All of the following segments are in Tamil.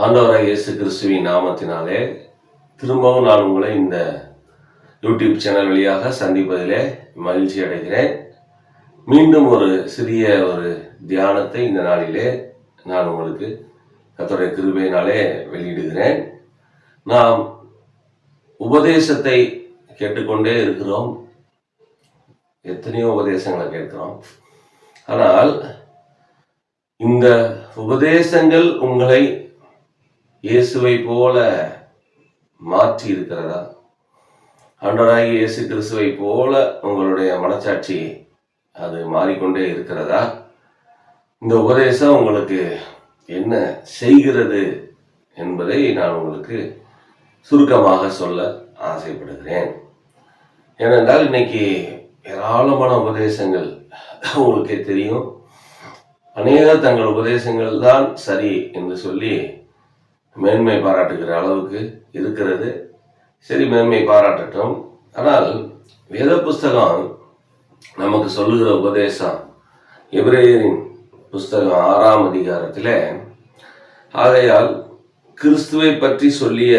ஆண்டவராகிய இயேசு கிறிஸ்துவின் நாமத்தினாலே திரும்பவும் நான் உங்களை இந்த யூடியூப் சேனல் வழியாக சந்திப்பதிலே மகிழ்ச்சி அடைகிறேன். மீண்டும் ஒரு சிறிய தியானத்தை இந்த நாளிலே நான் உங்களுக்கு கர்த்தருடைய கிருபையினாலே வெளியிடுகிறேன். நாம் உபதேசத்தை கேட்டுக்கொண்டே இருக்கிறோம். எத்தனையோ உபதேசங்களை கேட்கிறோம். ஆனால் இந்த உபதேசங்கள் உங்களை இயேசுவை போல மாற்றி இருக்கிறதா? ஆண்டவராகிய இயேசு கிறிஸ்துவை போல உங்களுடைய மனசாட்சி அது மாறிக்கொண்டே இருக்கிறதா? இந்த உபதேசம் உங்களுக்கு என்ன செய்கிறது என்பதை நான் உங்களுக்கு சுருக்கமாக சொல்ல ஆசைப்படுகிறேன். ஏனென்றால் இன்னைக்கு ஏராளமான உபதேசங்கள் உங்களுக்கே தெரியும். அநேகர் தங்கள் உபதேசங்கள் தான் சரி என்று சொல்லி மேன்மை பாராட்டுகிற அளவுக்கு இருக்கிறது. சரி, மேன்மை பாராட்டட்டும். ஆனால் வேத புஸ்தகம் நமக்கு சொல்லுகிற உபதேசம் எபிரேயரின் புஸ்தகம் 6ஆம் அதிகாரத்தில், ஆகையால் கிறிஸ்துவை பற்றி சொல்லிய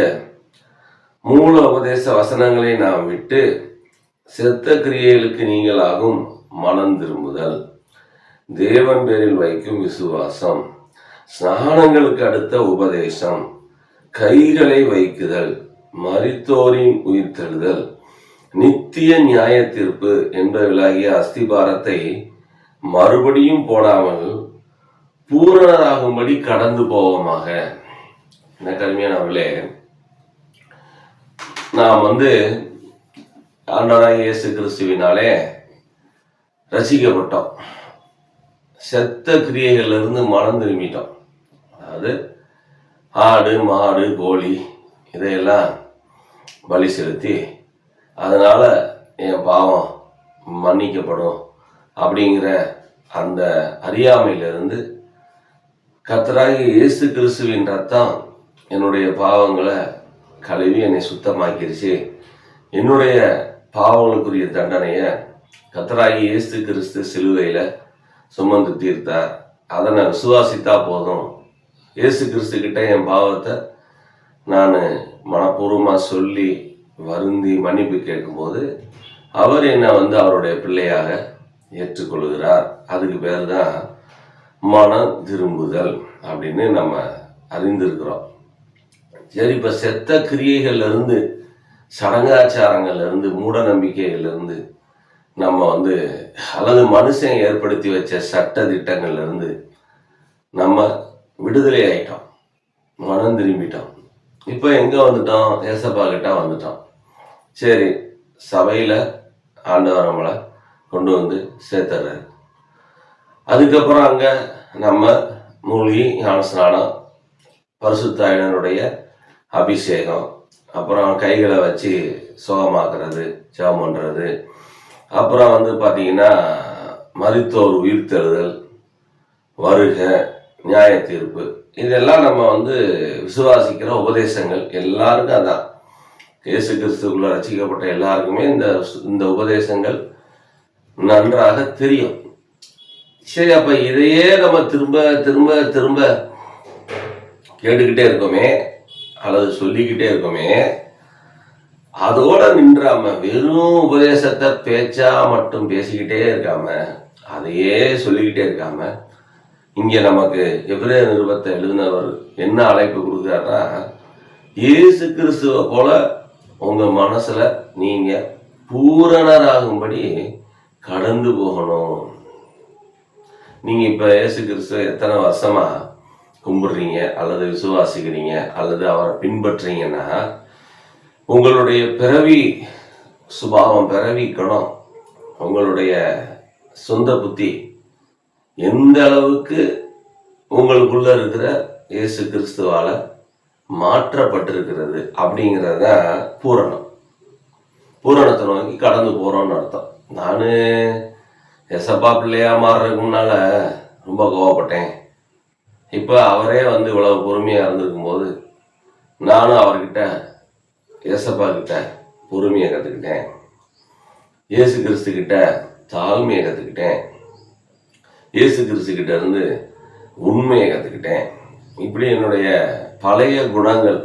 மூல உபதேச வசனங்களை நாம் விட்டு செத்த கிரியைகளுக்கு நீங்களாகும் மனம் திரும்புதல், தேவன் பேரில் வைக்கும் விசுவாசம், ஸ்நானங்களுக்கு அடுத்த உபதேசம், கைகளை வைக்குதல், மரித்தோரின் உயிர்த்தெழுதல், நித்திய நியாய தீர்ப்பு என்பவர்களாகிய அஸ்திபாரத்தை மறுபடியும் போடாமல் பூரணராகும்படி கடந்து போவோமாக. என்ன கருமையானவர்களே, நாம் ஆண்டவராகிய இயேசு கிறிஸ்துவினாலே ரசிக்கப்பட்டோம். செத்த கிரியைகளிலிருந்து மனம் திரும்பிட்டோம். அதாவது ஆடு மாடு கோழி இதையெல்லாம் பலி செலுத்தி அதனால என் பாவம் மன்னிக்கப்படும் அப்படிங்கிற அந்த அறியாமையிலிருந்து கர்த்தராகிய இயேசு கிறிஸ்துவின் ரத்தம் என்னுடைய பாவங்களை கழுவி என்னை சுத்தமாக்கிருச்சு, என்னுடைய பாவங்களுக்குரிய தண்டனையை கர்த்தராகிய இயேசு கிறிஸ்து சிலுவையில் சுமந்து தீர்த்தார், அதை நான் விசுவாசித்தா போதும், இயேசு கிறிஸ்து கிட்ட என் பாவத்தை நான் மனப்பூர்வமாக சொல்லி வருந்தி மன்னிப்பு கேட்கும்போது அவர் என்னை அவருடைய பிள்ளையாக ஏற்றுக்கொள்கிறார். அதுக்கு பேர் தான் மனம் திரும்புதல் அப்படின்னு நம்ம அறிந்திருக்கிறோம். சரி, இப்போ செத்த கிரியைகள்லேருந்து, சடங்காச்சாரங்கள்லேருந்து, மூட நம்பிக்கைகள்லேருந்து, நம்ம அல்லது மனுஷன் ஏற்படுத்தி வச்ச சட்ட திட்டங்கள்லேருந்து நம்ம விடுதலை ஆயிட்டோம், மனம் திரும்பிட்டோம். இப்போ எங்கே வந்துட்டோம்? ஏசப்பா கிட்ட வந்துட்டோம். சரி, சபையில் ஆண்டவர் நம்மளை கொண்டு சேர்த்துறாரு. அதுக்கப்புறம் அங்கே நம்ம மூழ்கி ஞானஸ்நானம், பரிசுத்தாயினுடைய அபிஷேகம், அப்புறம் கைகளை வச்சு சுகமாக்குறது, ஜெபம் பண்ணுறது, அப்புறம் பார்த்தீங்கன்னா மரித்தோர் உயிர்த்தெழுதல், வருக, நியாய தீர்ப்பு, இதெல்லாம் நம்ம விசுவாசிக்கிற உபதேசங்கள். எல்லாருக்கும் அதான், இயேசு கிறிஸ்துக்குள்ள ரசிக்கப்பட்ட எல்லாருக்குமே இந்த உபதேசங்கள் நன்றாக தெரியும். சரி, அப்ப இதையே நம்ம திரும்ப திரும்ப திரும்ப கேட்டுக்கிட்டே இருக்கோமே அல்லது சொல்லிக்கிட்டே இருக்கோமே, அதோட நின்றாம வெறும் உபதேசத்தை பேச்சா மட்டும் பேசிக்கிட்டே இருக்காம, அதையே சொல்லிக்கிட்டே இருக்காம, இங்க நமக்கு எபிரேயர் நிருபத்தை எழுதினவர் என்ன அழைப்பு கொடுக்குறாருன்னா, இயேசு கிறிஸ்துவை போல உங்க மனசுல நீங்க பூரணராகும்படி கடந்து போகணும். நீங்க இப்ப இயேசு கிறிஸ்துவ எத்தனை வருஷமா கும்பிடுறீங்க அல்லது விசுவாசிக்கிறீங்க அல்லது அவரை பின்பற்றீங்கன்னா, உங்களுடைய பிறவி சுபாவம், பிறவி குணம், உங்களுடைய சொந்த புத்தி எந்த அளவுக்கு உங்களுக்குள்ள இருக்கிற இயேசு கிறிஸ்துவால மாற்றப்பட்டிருக்கிறது அப்படிங்கிறத பூரணத்தை நோக்கி கடந்து போறோம்னு அர்த்தம். நான் எசப்பா பிள்ளையா மாறுறதுக்கு முன்னால ரொம்ப கோவப்பட்டேன். இப்போ அவரே இவ்வளவு பொறுமையா இருந்திருக்கும் போது நானும் அவர்கிட்ட, ஏசப்பா கிட்ட பொறுமையை கற்றுக்கிட்டேன், இயேசு கிறிஸ்து கிட்ட தாழ்மையை கற்றுக்கிட்டேன், இயேசு கிறிஸ்து கிட்ட இருந்து உண்மையை கற்றுக்கிட்டேன். இப்படி என்னுடைய பழைய குணங்கள்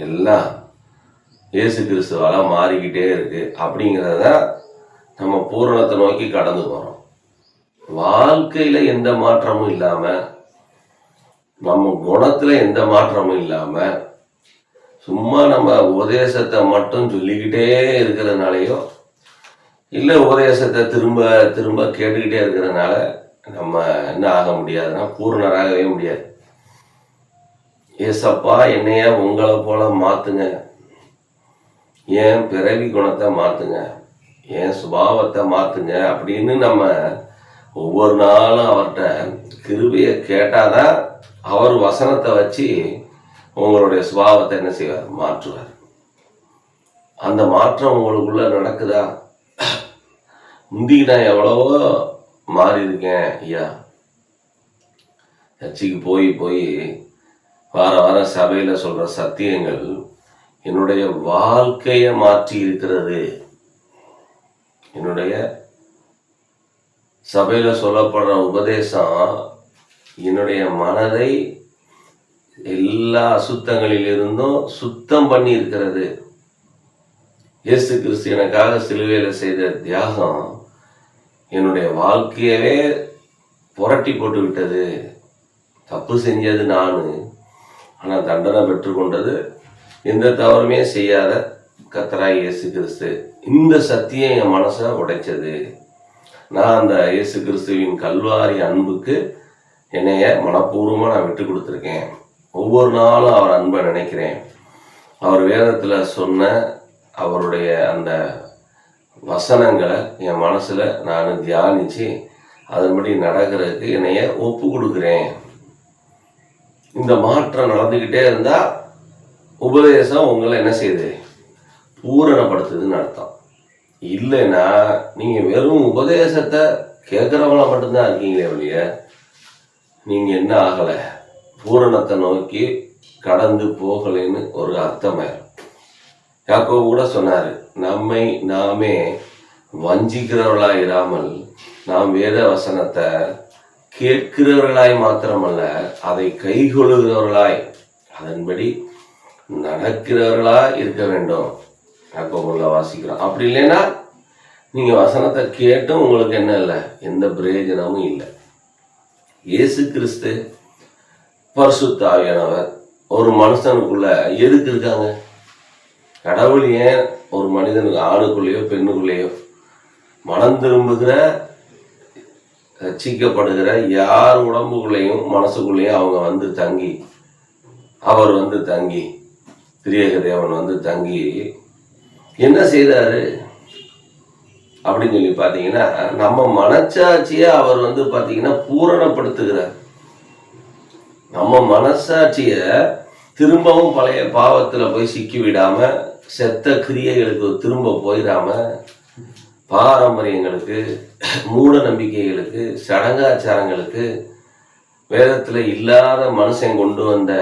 எல்லாம் இயேசு கிறிஸ்துவால மாறிக்கிட்டே இருக்கு. அப்படிங்கிறத நம்ம பூரணத்தை நோக்கி கடந்து போறோம். வாழ்க்கையில எந்த மாற்றமும் இல்லாம, நம்ம குணத்துல எந்த மாற்றமும் இல்லாம, சும்மா நம்ம உபதேசத்தை மட்டும் சொல்லிக்கிட்டே இருக்கிறதுனாலையோ இல்லை உபதேசத்தை திரும்ப திரும்ப கேட்டுக்கிட்டே இருக்கிறதுனால நம்ம என்ன ஆக முடியாதுன்னா பூரணராகவே முடியாது. ஏசப்பா என்னைய உங்களை போல மாத்துங்க, என் பிறவி குணத்தை மாத்துங்க, என் சுபாவத்தை மாத்துங்க அப்படின்னு நம்ம ஒவ்வொரு நாளும் அவர்கிட்ட கிருபையை கேட்டாதான் அவர் வசனத்தை வச்சு உங்களுடைய சுபாவத்தை என்ன செய்வார், மாற்றுவார். அந்த மாற்றம் உங்களுக்குள்ள நடக்குதா? முந்திக்கு நான் எவ்வளவோ மாறி இருக்கேன் ஐயா, சர்ச்சைக்கு போய் போய் வார வாரம் சபையில சொல்ற சத்தியங்கள் என்னுடைய வாழ்க்கையை மாற்றி இருக்கிறது. என்னுடைய சபையில சொல்லப்படுற உபதேசம் என்னுடைய மனதை எல்லா அசுத்தங்களிலிருந்தும் சுத்தம் பண்ணி இருக்கிறது. இயேசு கிறிஸ்து எனக்காக சிலுவையில செய்த தியாகம் என்னுடைய வாழ்க்கையவே புரட்டி போட்டு விட்டது. தப்பு செஞ்சது நானு, ஆனால் தண்டனை பெற்றுக்கொண்டது எந்த தவறுமே செய்யாத கர்த்தராகிய இயேசு கிறிஸ்து. இந்த சத்தியம் என் மனசை உடைச்சது. நான் அந்த இயேசு கிறிஸ்துவின் கல்வாரி அன்புக்கு என்னைய மனப்பூர்வமாக நான் விட்டு கொடுத்துருக்கேன். ஒவ்வொரு நாளும் அவர் அன்பை நினைக்கிறேன். அவர் வேதத்தில் சொன்ன அவருடைய அந்த வசனங்களை என் மனசில் நான் தியானித்து அதன்படி நடக்கிறதுக்கு என்னைய ஒப்பு கொடுக்குறேன். இந்த மாற்றம் நடந்துக்கிட்டே இருந்தால் உபதேசம் உங்களை என்ன செய்யுது, பூரணப்படுத்துதுன்னு அர்த்தம். இல்லைன்னா நீங்கள் வெறும் உபதேசத்தை கேட்குறவங்கள மட்டும்தான் இருக்கீங்களே ஒழிய நீங்கள் என்ன ஆகலை, பூரணத்தை நோக்கி கடந்து போகலைன்னு ஒரு அர்த்தமாயிரும். யாக்கோபு கூட சொன்னார், நம்மை நாமே வஞ்சிக்கிறவர்களாய் இராமல் நாம் வேத வசனத்தை கேட்கிறவர்களாய் மாத்திரமல்ல அதை கைகொள்ளுகிறவர்களாய் அதன்படி நடக்கிறவர்களாய் இருக்க வேண்டும். யாக்கோபுல வாசிக்கிறோம். அப்படி இல்லைன்னா நீங்க வசனத்தை கேட்டும் உங்களுக்கு என்ன இல்லை, எந்த பிரயோஜனமும் இல்லை. இயேசு கிறிஸ்து பரிசுத்த ஆவியானவர் ஒரு மனுஷனுக்குள்ள எதுக்கு இருக்காங்க? கடவுள் ஏன் ஒரு மனிதனுக்கு ஆணுக்குள்ளேயோ பெண்ணுக்குள்ளேயோ மனம் திரும்புகிற ரட்சிக்கப்படுகிற யார் உடம்புக்குள்ளேயும் மனசுக்குள்ளேயும் அவங்க வந்து தங்கி, அவர் வந்து தங்கி, திரியேக தேவன் வந்து தங்கி என்ன செய்தாரு அப்படின்னு சொல்லி பார்த்தீங்கன்னா, நம்ம மனச்சாட்சியை அவர் வந்து பார்த்தீங்கன்னா பூரணப்படுத்துகிறார். நம்ம மனசாட்சிய திரும்பவும் பழைய பாவத்துல போய் சிக்கி விடாம, செத்த கிரியைகளுக்கு திரும்ப போயிடாம, பாரம்பரியங்களுக்கு, மூட நம்பிக்கைகளுக்கு, சடங்காச்சாரங்களுக்கு, வேதத்துல இல்லாத மனுஷன் கொண்டு வந்த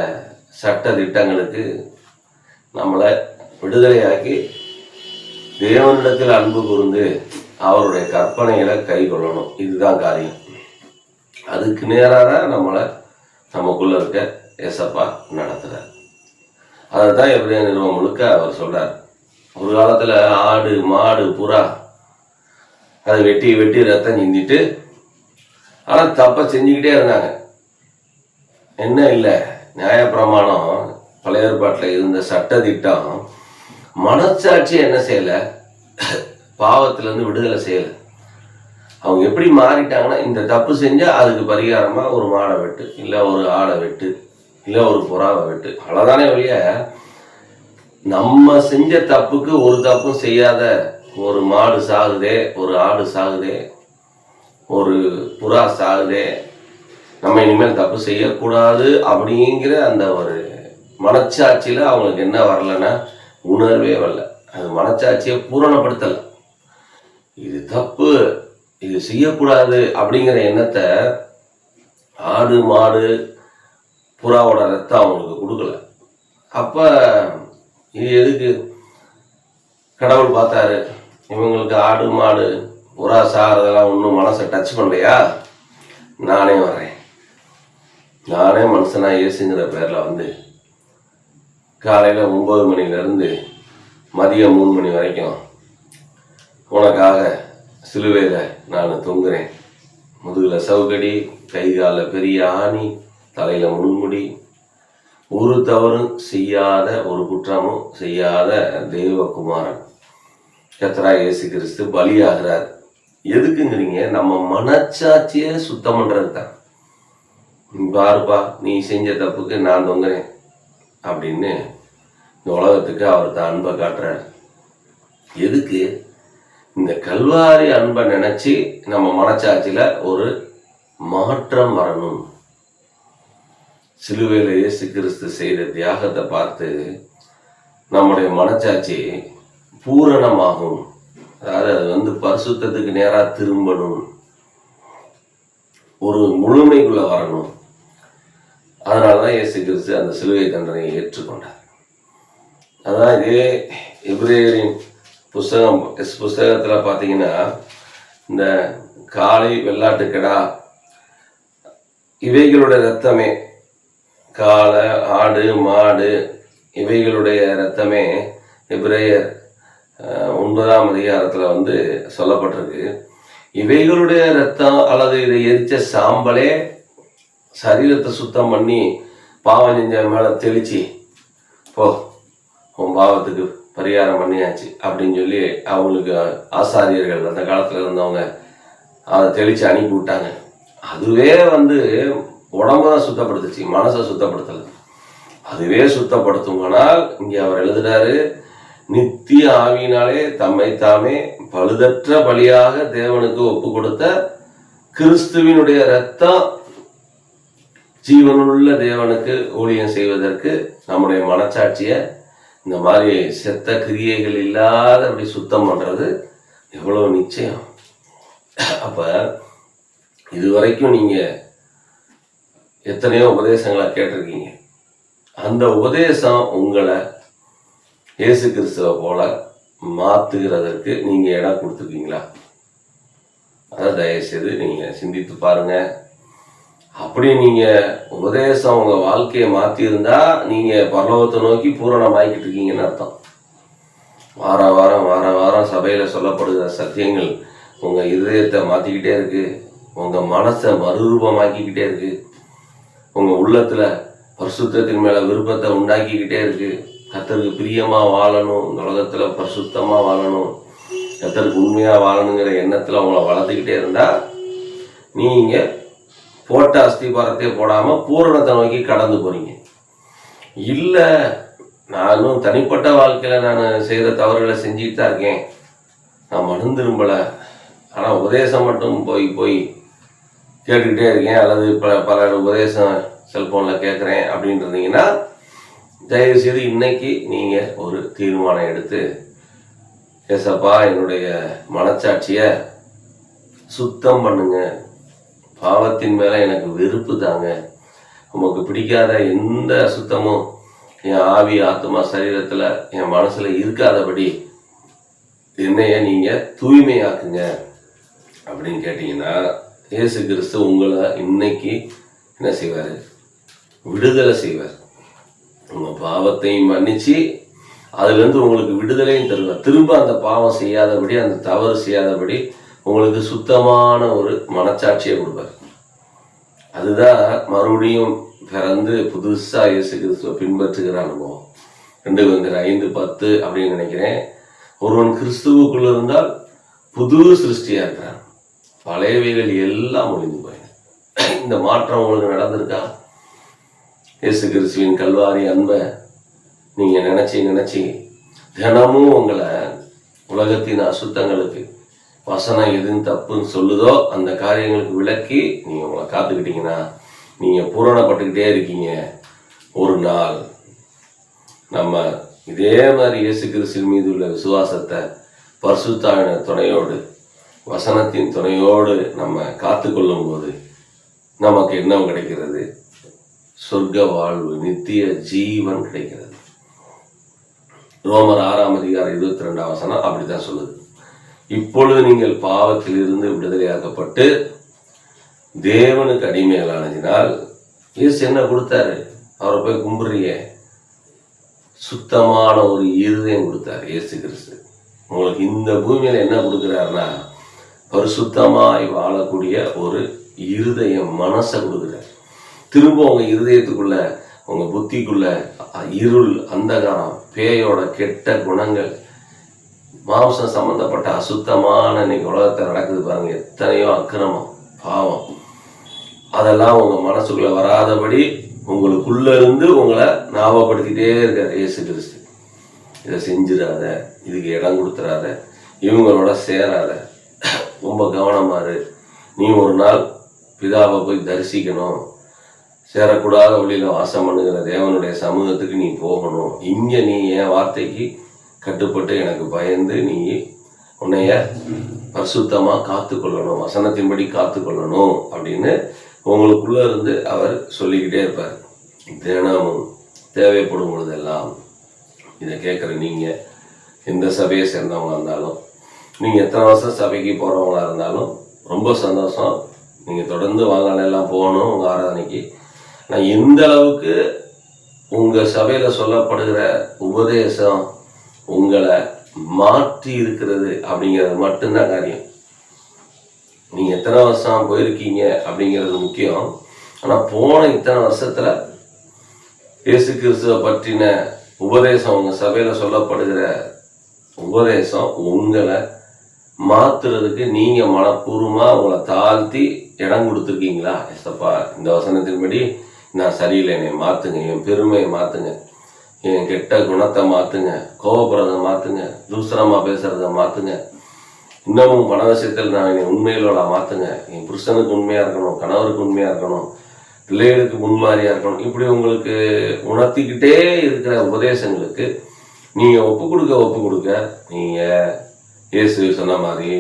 சட்ட திட்டங்களுக்கு நம்மளை விடுதலையாக்கி தேவனிடத்தில் அன்பு கூர்ந்து அவருடைய கற்பனைகளை கை கொள்ளணும். இதுதான் காரியம். அதுக்கு நேராக தான் நம்மளை நமக்குள்ள இருக்க ஏசப்பா நடத்துறார். அதை தான் எப்படியா நிறுவனம் முழுக்க அவர் சொல்றார். ஒரு காலத்துல ஆடு மாடு புறா அதை வெட்டி வெட்டி ரத்தம் சிந்திட்டு ஆனால் தப்ப செஞ்சுக்கிட்டே இருந்தாங்க. என்ன இல்லை, நியாயப்பிரமாணம் பழைய ஏற்பாட்டில் இருந்த சட்ட திட்டம் மனச்சாட்சி என்ன செய்யலை, பாவத்திலேருந்து விடுதலை செய்யலை. அவங்க எப்படி மாறிட்டாங்கன்னா, இந்த தப்பு செஞ்சால் அதுக்கு பரிகாரமாக ஒரு மாடை வெட்டு, இல்லை ஒரு ஆடை வெட்டு, இல்லை ஒரு புறாவை வெட்டு, அவ்வளோதானே வழிய நம்ம செஞ்ச தப்புக்கு ஒரு தப்பும் செய்யாத ஒரு மாடு சாகுதே, ஒரு ஆடு சாகுதே, ஒரு புறா சாகுதே, நம்ம இனிமேல் தப்பு செய்யக்கூடாது அப்படிங்கிற அந்த ஒரு மனச்சாட்சியில் அவங்களுக்கு என்ன வரலன்னா உணர்வே வரல. அது மனச்சாட்சியை பூரணப்படுத்தலை. இது தப்பு, இது செய்யக்கூடாது அப்படிங்கிற எண்ணத்தை ஆடு மாடு புறாவோட ரத்தம் அவங்களுக்கு கொடுக்கல. அப்ப இது எதுக்கு கடவுள் பார்த்தாரு, இவங்களுக்கு ஆடு மாடு புறா சாகிறதெல்லாம் ஒன்றும் மனசை டச் பண்ணலையா, நானே வர்றேன், நானே மனுஷனா இயேசுங்கிற பேர்ல வந்து காலையில் 9 மணிலேருந்து மதியம் 3 மணி வரைக்கும் உனக்காக சிலுவையில் நான் தொங்குறேன். முதுகில் சவுக்கடி, கை காலில் பெரிய ஆணி, தலையில் முள்முடி, ஒரு தவறும் செய்யாத, ஒரு குற்றமும் செய்யாத தேவகுமாரன் கர்த்தராகிய இயேசு கிறிஸ்து பலியாகிறார். எதுக்குங்கிறீங்க? நம்ம மனச்சாட்சியை சுத்தம் பண்ணுறது தான். பாருப்பா, நீ செஞ்ச தப்புக்கு நான் தொங்குறேன் அப்படின்னு இந்த உலகத்துக்கு அவர் தான் அன்பை காட்டுறார். எதுக்கு? இந்த கல்வாரி அன்பை நினைச்சு நம்ம மனச்சாட்சியில ஒரு மாற்றம் வரணும். சிலுவையில் இயேசு கிறிஸ்து செய்த தியாகத்தை பார்த்து நம்முடைய மனச்சாட்சி பூரணமாகும். அதாவது அது பரிசுத்தத்துக்கு நேரா திரும்பணும், ஒரு முழுமைக்குள்ள வரணும். அதனாலதான் இயேசு கிறிஸ்து அந்த சிலுவை தண்டனையை ஏற்றுக்கொண்டார். அதான் இதே எபிரேயரின் புஸ்தகத்துல பாத்தீங்கன்னா, இந்த காளை, வெள்ளாட்டுக்கடா இவைகளுடைய ரத்தமே, காளை, ஆடு, மாடு இவைகளுடைய ரத்தமே எபிரேயர் 9ஆம் அதிகாரத்துல சொல்லப்பட்டிருக்கு. இவைகளுடைய ரத்தம் அல்லது இதை எரிச்ச சாம்பலே சரீரத்தை சுத்தம் பண்ணி பாவம் செஞ்ச மேல தெளிச்சு, போ உன் பாவத்துக்கு பரிகாரம் பண்ணியாச்சு அப்படின்னு சொல்லி அவங்களுக்கு ஆசாரியர்கள் அந்த காலத்துல இருந்தவங்க அதை தெளிச்சு அனுப்பி விட்டாங்க. அதுவே உடம்புதான் சுத்தப்படுத்துச்சு, மனசை சுத்தப்படுத்தல. அதுவே சுத்தப்படுத்துமானால் இங்க அவர் எழுதுறாரு, நித்திய ஆவியினாலே தம்மை தாமே பழுதற்ற பலியாக தேவனுக்கு ஒப்பு கொடுத்த கிறிஸ்துவினுடைய ரத்தம் ஜீவனுள்ள தேவனுக்கு ஊழியம் செய்வதற்கு நம்முடைய மனச்சாட்சிய இந்த மாதிரி செத்த கிரியைகள் இல்லாத அப்படி சுத்தம் பண்றது எவ்வளவு நிச்சயம். அப்ப இதுவரைக்கும் நீங்க எத்தனையோ உபதேசங்களை கேட்டிருக்கீங்க. அந்த உபதேசம் உங்களை இயேசு கிறிஸ்துவை போல மாத்துகிறதற்கு நீங்க இடம் கொடுத்துருக்கீங்களா? அதை தயவுசெய்து நீங்க சிந்தித்து பாருங்க. அப்படி நீங்க உபதேசம் உங்க வாழ்க்கையை மாத்தி இருந்தா நீங்க பரலோகத்தை நோக்கி பூரணமாக்கிட்டு இருக்கீங்கன்னு அர்த்தம். வார வாரம் சபையில சொல்லப்படுகிற சத்தியங்கள் உங்க இதயத்தை மாத்திக்கிட்டே இருக்கு, உங்க மனசை மறுரூபமாக்கிக்கிட்டே இருக்கு, உங்க உள்ளத்துல பரிசுத்தத்தின் மேல விருப்பத்தை உண்டாக்கிக்கிட்டே இருக்கு. கர்த்தருக்கு பிரியமா வாழணும், இந்த உலகத்துல பரிசுத்தமா வாழணும், கர்த்தருக்கு உண்மையா வாழணுங்கிற எண்ணத்துல உங்களை வளர்த்துக்கிட்டே இருந்தா நீங்க போட்ட அஸ்திபாரத்தையே போடாம பூரணத்தை நோக்கி கடந்து போறீங்க. இல்ல நானும் தனிப்பட்ட வாழ்க்கையில நான் செய்யற தவறுகளை செஞ்சுட்டு தான் இருக்கேன், நான் மனம் திரும்பல, ஆனா உபதேசம் மட்டும் போய் கேட்டுக்கிட்டே இருக்கேன், அல்லது பல உபதேசம் செல்போன்ல கேட்குறேன் அப்படின்னு இருந்தீங்கன்னா தயவு செய்து இன்னைக்கு நீங்க ஒரு தீர்மானம் எடுத்து, ஏசப்பா என்னுடைய மனச்சாட்சிய சுத்தம் பண்ணுங்க, பாவத்தின் மேல எனக்கு வெறுப்பு தாங்க, உமக்கு பிடிக்காத எந்த அசுத்தமும் என் ஆவி, ஆத்மா, சரீரத்துல, என் மனசுல இருக்காதபடி என்னைய நீங்க தூய்மையாக்குங்க அப்படின்னு கேட்டீங்கன்னா இயேசு கிறிஸ்து உங்களை இன்னைக்கு என்ன செய்வாரு? விடுதலை செய்வார். உங்க பாவத்தையும் மன்னிச்சு அதுல இருந்து உங்களுக்கு விடுதலையும் தருவார். திரும்ப அந்த பாவம் செய்யாதபடி, அந்த தவறு செய்யாதபடி உங்களுக்கு சுத்தமான ஒரு மனச்சாட்சியை கொடுப்பார். அதுதான் மறுபடியும் பிறந்து புதுசா இயேசு கிறிஸ்துவை பின்பற்றுகிற அனுபவம். 2 Corinthiயர் 5:10 அப்படின்னு நினைக்கிறேன். ஒருவன் கிறிஸ்துவுக்குள்ள இருந்தால் புது சிருஷ்டியா இருக்கிறான், பழையவைகள் எல்லாம் ஒழிந்து போயின. இந்த மாற்றம் உங்களுக்கு நடந்திருக்கா? இயேசு கிறிஸ்துவின் கல்வாரி அன்பை நீங்க நினைச்சு தினமும் உங்களை உலகத்தின் அசுத்தங்களுக்கு, வசனம் எதுன்னு தப்புன்னு சொல்லுதோ அந்த காரியங்களுக்கு விளக்கி நீங்க உங்களை காத்துக்கிட்டீங்கன்னா நீங்க பூரணப்பட்டுக்கிட்டே இருக்கீங்க. ஒரு நாள் நம்ம இதே மாதிரி இயேசு கிறிஸ்துவின் மீது உள்ள விசுவாசத்தை பரிசுத்தாவின் துணையோடு, வசனத்தின் துணையோடு நம்ம காத்து கொள்ளும் போது நமக்கு என்ன கிடைக்கிறது? சொர்க்க வாழ்வு, நித்திய ஜீவன் கிடைக்கிறது. ரோமர் 6ஆம் அதிகாரம் 22ஆம் வசனம் அப்படித்தான் சொல்லுது. இப்பொழுது நீங்கள் பாவத்தில் இருந்து விடுதலையாக்கப்பட்டு தேவனுக்கு அடிமைகளானதினால் இயேசு என்ன கொடுத்தாரு? அவரை போய் கும்பிடுறிய, சுத்தமான ஒரு இருதயம் கொடுத்தார் இயேசு கிறிஸ்து. உங்களுக்கு இந்த பூமியில என்ன கொடுக்குறாருன்னா, பரிசுத்தமாய் வாழக்கூடிய ஒரு இருதயம், மனசை கொடுக்குறார். திரும்ப உங்க இருதயத்துக்குள்ள, உங்க புத்திக்குள்ள இருள், அந்தகாரம், பேயோட கெட்ட குணங்கள், மாம்சம் சம்பந்தப்பட்ட அசுத்தமான இன்னைக்கு உலகத்தில் நடக்குது பாருங்க, எத்தனையோ அக்கிரமம், பாவம், அதெல்லாம் உங்க மனசுக்குள்ள வராதபடி உங்களுக்குள்ள இருந்து உங்களை ஞாபகப்படுத்திட்டே இருக்கார் இயேசு கிறிஸ்து. இதை செஞ்சிடாத, இதுக்கு இடம் கொடுத்துடாத, இவங்களோட சேராத, ரொம்ப கவனமாரு, நீ ஒரு நாள் பிதாவை போய் தரிசிக்கணும், சேரக்கூடாத வழியில் வாசம் பண்ணுகிற தேவனுடைய சமூகத்துக்கு நீ போகணும், இங்கே நீ என் வார்த்தைக்கு கட்டுப்பட்டு எனக்கு பயந்து நீ உன்னைய பரிசுத்தமாக காத்துக்கொள்ளணும், வசனத்தின்படி காத்துக்கொள்ளணும் அப்படின்னு உங்களுக்குள்ள இருந்து அவர் சொல்லிக்கிட்டே இருப்பார். தினமும் தேவைப்படும் பொழுதெல்லாம் இதை கேட்குற நீங்கள் எந்த சபையை சேர்ந்தவங்களா இருந்தாலும், நீங்கள் எத்தனை வருஷம் சபைக்கு போகிறவங்களா இருந்தாலும் ரொம்ப சந்தோஷம். நீங்கள் தொடர்ந்து வாங்கலாம் போகணும் உங்கள் ஆராதனைக்கு. நான் எந்த அளவுக்கு உங்கள் சபையில் சொல்லப்படுகிற உபதேசம் உங்களை மாற்றி இருக்கிறது அப்படிங்கிறது மட்டும்தான் காரியம். நீங்கள் எத்தனை வருஷம் போயிருக்கீங்க அப்படிங்கிறது முக்கியம். ஆனால் போன இத்தனை வருஷத்தில் இயேசு கிறிஸ்துவை பற்றின உபதேசம், உங்கள் சபையில் சொல்லப்படுகிற உபதேசம் உங்களை மாற்றுறதுக்கு நீங்கள் மனப்பூர்வமாக உங்களை தாழ்த்தி இடம் கொடுத்துருக்கீங்களா? எஸ்தப்பா, இந்த வசனத்தின்படி நான் சரியில்லை, என்னை மாற்றுங்க, என் பெருமையை மாற்றுங்க, என் கெட்ட குணத்தை மாற்றுங்க, கோபப்படுறதை மாற்றுங்க, தூசரமாக பேசுகிறத மாற்றுங்க, இன்னமும் பண விஷயத்தில் நான் என்னை உண்மையிலோட மாற்றுங்க, என் புருஷனுக்கு உண்மையாக இருக்கணும், கணவருக்கு உண்மையாக இருக்கணும், பிள்ளைகளுக்கு முன்மாதிரியாக இருக்கணும், இப்படி உங்களுக்கு உணர்த்திக்கிட்டே இருக்கிற உபதேசங்களுக்கு நீங்கள் ஒப்பு கொடுக்க நீங்கள் இயேசு சொன்ன மாதிரி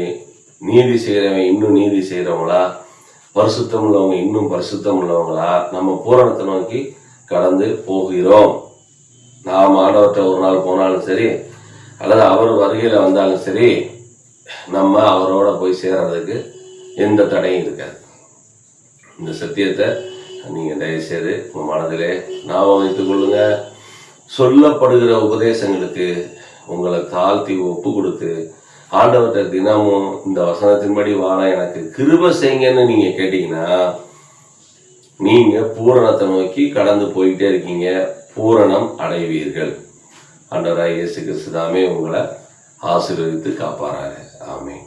நீதி செய்கிறவங்க இன்னும் நீதி செய்கிறவங்களா, பரிசுத்தம் உள்ளவங்க இன்னும் பரிசுத்தம் உள்ளவங்களா நம்ம பூரணத்தை நோக்கி கடந்து போகிறோம். நாம் ஆண்டவர்கிட்ட ஒரு நாள் போனாலும் சரி, அல்லது அவர் வருகையில் வந்தாலும் சரி, நம்ம அவரோட போய் சேர்றதுக்கு எந்த தடையும் இருக்காது. இந்த சத்தியத்தை நீங்கள் தயவுசெய்து உங்கள் மனதிலே ஞாபகம் வைத்துக் கொள்ளுங்க. சொல்லப்படுகிற உபதேசங்களுக்கு உங்களை தாழ்த்தி ஒப்பு கொடுத்து ஆண்டவர்கிட்ட தினமும் இந்த வசனத்தின்படி வாழ எனக்கு கிருபை செய்யுங்கன்னு நீங்கள் கேட்டீங்கன்னா நீங்கள் பூரணத்தை நோக்கி கடந்து போயிட்டே இருக்கீங்க, பூரணம் அடைவீர்கள். ஆண்டவராகிய இயேசு கிறிஸ்து தாமே உங்களை ஆசீர்வதித்து காப்பாராக. ஆமென்.